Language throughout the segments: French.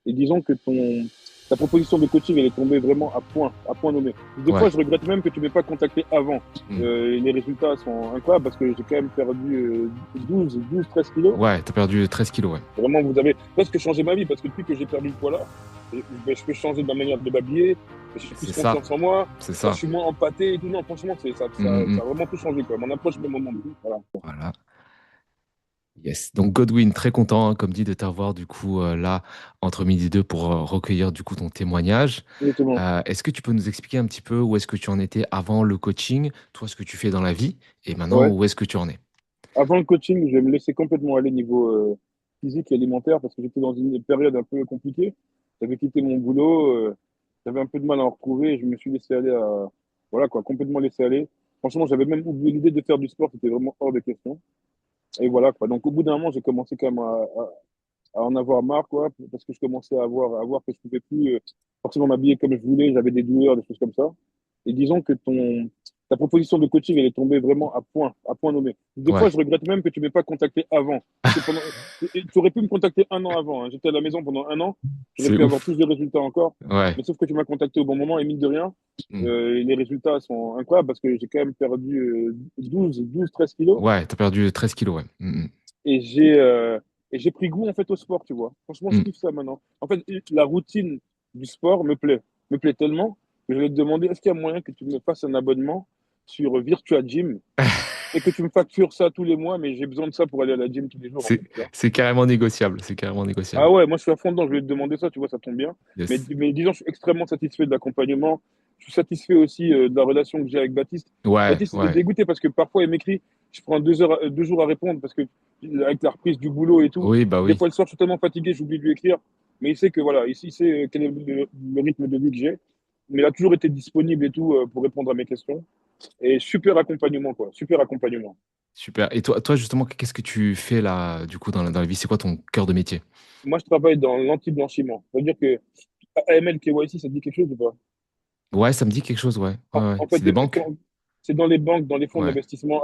Et disons que ta proposition de coaching, elle est tombée vraiment à point nommé. Des fois, Ouais. je regrette même que tu ne m'aies pas contacté avant. Mm. Les résultats sont incroyables parce que j'ai quand même perdu 13 kilos. Ouais, t'as perdu 13 kilos, ouais. Vraiment, vous avez presque changé ma vie parce que depuis que j'ai perdu le poids là, ben, je peux changer de ma manière de m'habiller, j'ai plus C'est ça, confiance en moi, c'est je ça. suis moins empâté et tout. Non, franchement, Mm, mm, ça mm. a vraiment tout changé, quoi. Mon approche de mon monde. Voilà. Voilà. Yes. Donc Godwin, très content, hein, comme dit, de t'avoir du coup là entre midi et deux pour recueillir du coup ton témoignage. Exactement. Est-ce que tu peux nous expliquer un petit peu où est-ce que tu en étais avant le coaching, toi ce que tu fais dans la vie, et maintenant Ouais. où est-ce que tu en es? Avant le coaching, je me laissais complètement aller niveau physique et alimentaire parce que j'étais dans une période un peu compliquée. J'avais quitté mon boulot, j'avais un peu de mal à en retrouver et je me suis laissé aller à, voilà quoi, complètement laissé aller. Franchement, j'avais même oublié l'idée de faire du sport, c'était vraiment hors de question. Et voilà quoi. Donc au bout d'un moment, j'ai commencé quand même à en avoir marre quoi, parce que je commençais à voir que je pouvais plus forcément m'habiller comme je voulais, j'avais des douleurs, des choses comme ça. Et disons que ta proposition de coaching, elle est tombée vraiment à point nommé. Des fois, Ouais. je regrette même que tu m'aies pas contacté avant. Parce que tu aurais pu me contacter un an avant, hein. J'étais à la maison pendant un an, j'aurais C'est pu avoir ouf. plus de résultats encore. Ouais. Mais sauf que tu m'as contacté au bon moment et mine de rien, Mm. les résultats sont incroyables parce que j'ai quand même perdu 13 kilos Ouais, t'as perdu 13 kilos, ouais. Mm, et j'ai pris goût en fait au sport, tu vois. Franchement, mm. je Mm. kiffe ça maintenant. En fait, la routine du sport me plaît tellement que je vais te demander est-ce qu'il y a moyen que tu me fasses un abonnement sur Virtua Gym et que tu me factures ça tous les mois, mais j'ai besoin de ça pour aller à la gym tous les jours en C'est fait, tu vois. c'est carrément négociable, c'est carrément Ah négociable. ouais, moi je suis à fond dedans, je vais te demander ça, tu vois, ça tombe bien. Yes. Mais disons, je suis extrêmement satisfait de l'accompagnement. Je suis satisfait aussi de la relation que j'ai avec Baptiste. Ouais, Baptiste était ouais. dégoûté parce que parfois il m'écrit, je prends 2 heures, 2 jours à répondre parce que avec la reprise du boulot et tout, Oui, bah des oui. fois le soir je suis tellement fatigué, j'oublie de lui écrire. Mais il sait que voilà, ici il sait quel est le rythme de vie que j'ai. Mais il a toujours été disponible et tout pour répondre à mes questions. Et super accompagnement, quoi. Super accompagnement. Super. Et toi justement, qu'est-ce que tu fais là, du coup, dans la vie? C'est quoi ton cœur de métier? Moi, je travaille dans l'anti-blanchiment. C'est-à-dire que AML, KYC, ça te dit quelque chose ou pas? Ouais, ça me dit quelque chose, ouais. Ouais, ouais. En fait, C'est des banques? c'est dans les banques, dans les fonds Ouais. d'investissement.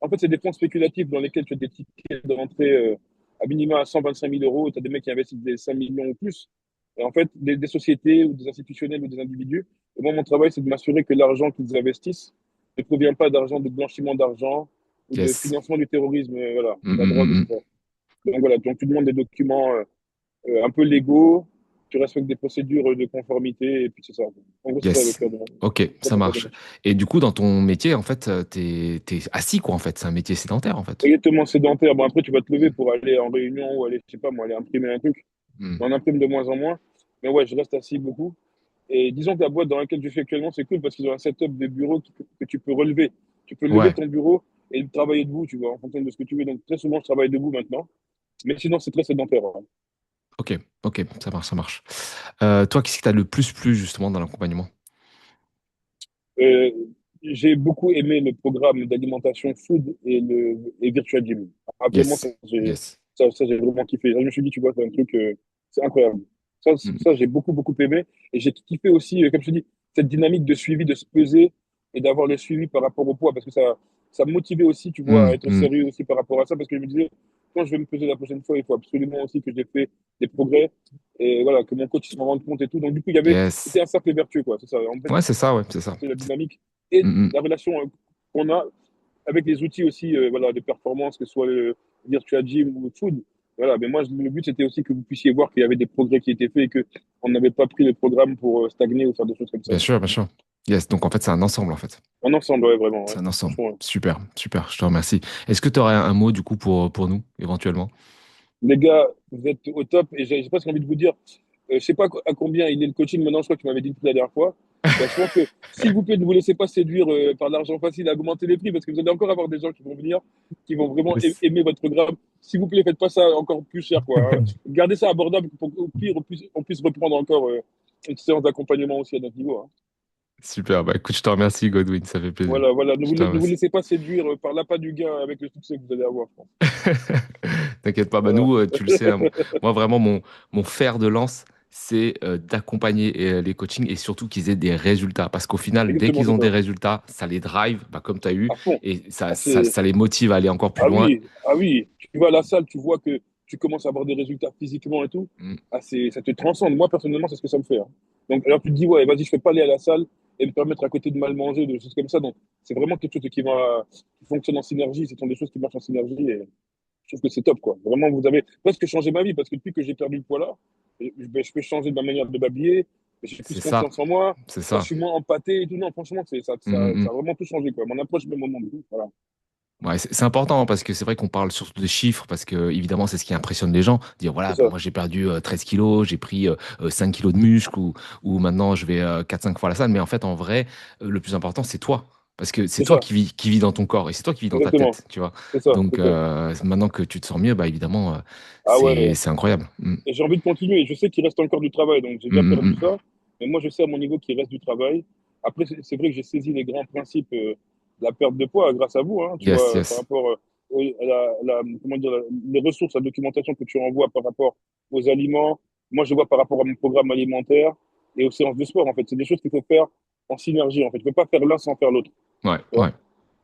En fait, c'est des fonds spéculatifs dans lesquels tu as des tickets d'entrée à minima à 125 000 euros. Tu as des mecs qui investissent des 5 millions ou plus. Et en fait, des sociétés ou des institutionnels ou des individus. Et moi, mon travail, c'est de m'assurer que l'argent qu'ils investissent ne provient pas d'argent de blanchiment d'argent ou de Yes. financement du terrorisme, voilà, Mm, la mm, drogue et mm, tout mm. ça. Donc voilà, donc tu demandes des documents un peu légaux, tu respectes des procédures de conformité, et puis c'est ça. En gros, c'est ça le Yes. cœur de Ok, ça, ça ton cœur de marche. métier. Et du coup, dans ton métier, en fait, t'es assis, quoi, en fait. C'est un métier sédentaire, en fait. Exactement sédentaire. Bon, après, tu vas te lever Mm, pour aller en réunion ou aller, je sais pas moi, aller imprimer un truc. mm. On imprime de moins en moins. Mais ouais, je reste assis beaucoup. Et disons que la boîte dans laquelle je suis actuellement, c'est cool parce qu'ils ont un setup de bureau que tu peux relever. Tu peux lever Ouais. ton bureau et travailler debout, tu vois, en fonction de ce que tu veux. Donc, très souvent, je travaille debout maintenant. Mais sinon, c'est très sédentaire, ouais. Ok, ok, ça marche, ça marche. Toi, qu'est-ce qui t'a le plus plu, justement, dans l'accompagnement? Euh, j'ai beaucoup aimé le programme d'alimentation food et Virtual Gym. Ah, vraiment, Yes, yes. ça, j'ai vraiment kiffé. Là, je me suis dit, tu vois, c'est un truc, c'est incroyable. Mm, J'ai beaucoup, beaucoup aimé. Et j'ai kiffé aussi, comme je te dis, cette dynamique de suivi, de se peser et d'avoir le suivi par rapport au poids, parce que ça me motivait aussi, tu vois, à mm, être mm. sérieux aussi par rapport à ça, parce que je me disais, quand je vais me peser la prochaine fois, il faut absolument aussi que j'ai fait des progrès et voilà, que mon coach s'en rende compte et tout. Donc, du coup, Yes. c'était un cercle vertueux, quoi. C'est ça. En fait, Ouais, c'est ça, ouais, c'est ça. c'est la dynamique et Mm, mm. la relation qu'on a avec les outils aussi voilà, de performance, que ce soit le Virtua Gym ou Food. Voilà, mais moi, le but, c'était aussi que vous puissiez voir qu'il y avait des progrès qui étaient faits et qu'on n'avait pas pris le programme pour stagner ou faire des choses comme ça. Bien sûr, bien sûr. Yes, donc en fait, c'est un ensemble, en fait. En ensemble, ouais, vraiment. C'est Ouais. un ensemble. Franchement, ouais. Super, super, je te remercie. Est-ce que tu aurais un mot, du coup, pour nous, éventuellement? Les gars, vous êtes au top et j'ai presque envie de vous dire, je sais pas à combien il est le coaching maintenant, je crois que tu m'avais dit la dernière fois. Ben, je pense que s'il vous plaît, ne vous laissez pas séduire par l'argent facile à augmenter les prix parce que vous allez encore avoir des gens qui vont venir, qui vont vraiment Yes. aimer votre programme. S'il vous plaît, faites pas ça encore plus cher, quoi, hein. Gardez ça abordable pour qu'au pire, on puisse reprendre encore une séance d'accompagnement aussi à notre niveau, hein. Super, bah écoute, je te remercie, Godwin, ça fait plaisir. Voilà, voilà. Je te Ne vous remercie. laissez pas séduire par l'appât du gain avec le succès que vous allez avoir, je pense. T'inquiète pas, bah Voilà. nous, tu le sais, hein, moi vraiment, mon fer de lance, c'est d'accompagner les coachings et surtout qu'ils aient des résultats. Parce qu'au final, dès Exactement, qu'ils c'est ont des ça. résultats, ça les drive, bah, comme tu as eu, À fond. et Ah, c'est, ça les motive à aller encore plus Ah loin. oui, ah oui, tu vas à la salle, tu vois que tu commences à avoir des résultats physiquement et tout, Mm. ah, ça te transcende. Moi, personnellement, c'est ce que ça me fait, hein. Donc, alors tu te dis, ouais, vas-y, je ne vais pas aller à la salle et me permettre à côté de mal manger, de choses comme ça. Donc, c'est vraiment quelque chose qui fonctionne en synergie. Ce sont des choses qui marchent en synergie et je trouve que c'est top, quoi. Vraiment, vous avez presque changé ma vie parce que depuis que j'ai perdu le poids là, je peux changer de ma manière de m'habiller, j'ai plus C'est ça, confiance en moi, c'est je ça. suis moins empâté et tout. Non, franchement, Mm, mm, ça mm. a vraiment tout changé, quoi. Mon approche, même au monde. Voilà. Ouais, c'est important hein, parce que c'est vrai qu'on parle surtout de chiffres parce que évidemment c'est ce qui impressionne les gens. Dire C'est voilà, bah, ça, moi j'ai perdu 13 kilos, j'ai pris 5 kilos de muscle ou maintenant je vais 4-5 fois à la salle. Mais en fait, en vrai, le plus important c'est toi. Parce que c'est c'est toi ça, qui vis dans ton corps et c'est toi qui vis dans ta exactement. tête, tu vois. C'est ça, Donc c'est ça. maintenant que tu te sens mieux, bah évidemment, Ah ouais. c'est incroyable. Mm. Et j'ai envie de continuer. Je sais qu'il reste encore du travail, donc j'ai Mm, déjà mm, perdu mm. ça. Mais moi, je sais à mon niveau qu'il reste du travail. Après, c'est vrai que j'ai saisi les grands principes de la perte de poids grâce à vous, hein, tu Yes, vois, par yes. rapport comment dire, les ressources, la documentation que tu envoies par rapport aux aliments. Moi, je vois par rapport à mon programme alimentaire et aux séances de sport, en fait. C'est des choses qu'il faut faire en synergie, en fait. Tu ne peux pas faire l'un sans faire l'autre. Ouais, Tu vois. ouais.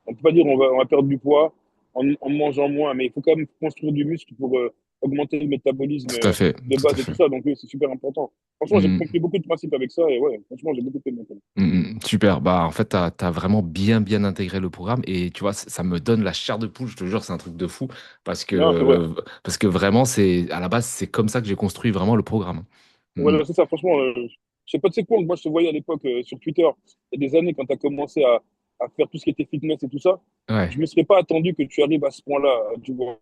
On peut pas dire on va perdre du poids en mangeant moins, mais il faut quand même construire du muscle pour augmenter le métabolisme Tout à fait, de tout à base et tout fait. ça. Donc oui, c'est super important. Franchement, j'ai Mm. compris beaucoup de principes avec ça et ouais, franchement, j'ai beaucoup aimé. Super. Bah, en fait, t'as vraiment bien intégré le programme et tu vois, ça me donne la chair de poule. Je te jure, c'est un truc de fou Non, c'est vrai. parce que vraiment, c'est à la base, c'est comme ça que j'ai construit vraiment le programme. Mm, Voilà, c'est ça. Franchement, je sais pas de c'est quoi. Moi, je te voyais à l'époque sur Twitter, il y a des années, quand tu as commencé à faire tout ce qui était fitness et tout ça, ouais. je me serais pas attendu que tu arrives à ce point-là, tu vois,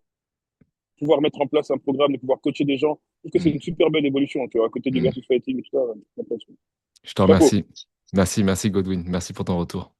pouvoir mettre en place un programme, de pouvoir coacher des gens. Je trouve que c'est Mm, une super belle évolution, tu vois, à côté du mm. versus fighting et tout ça. Je te Chapeau. remercie. Merci Godwin. Merci pour ton retour.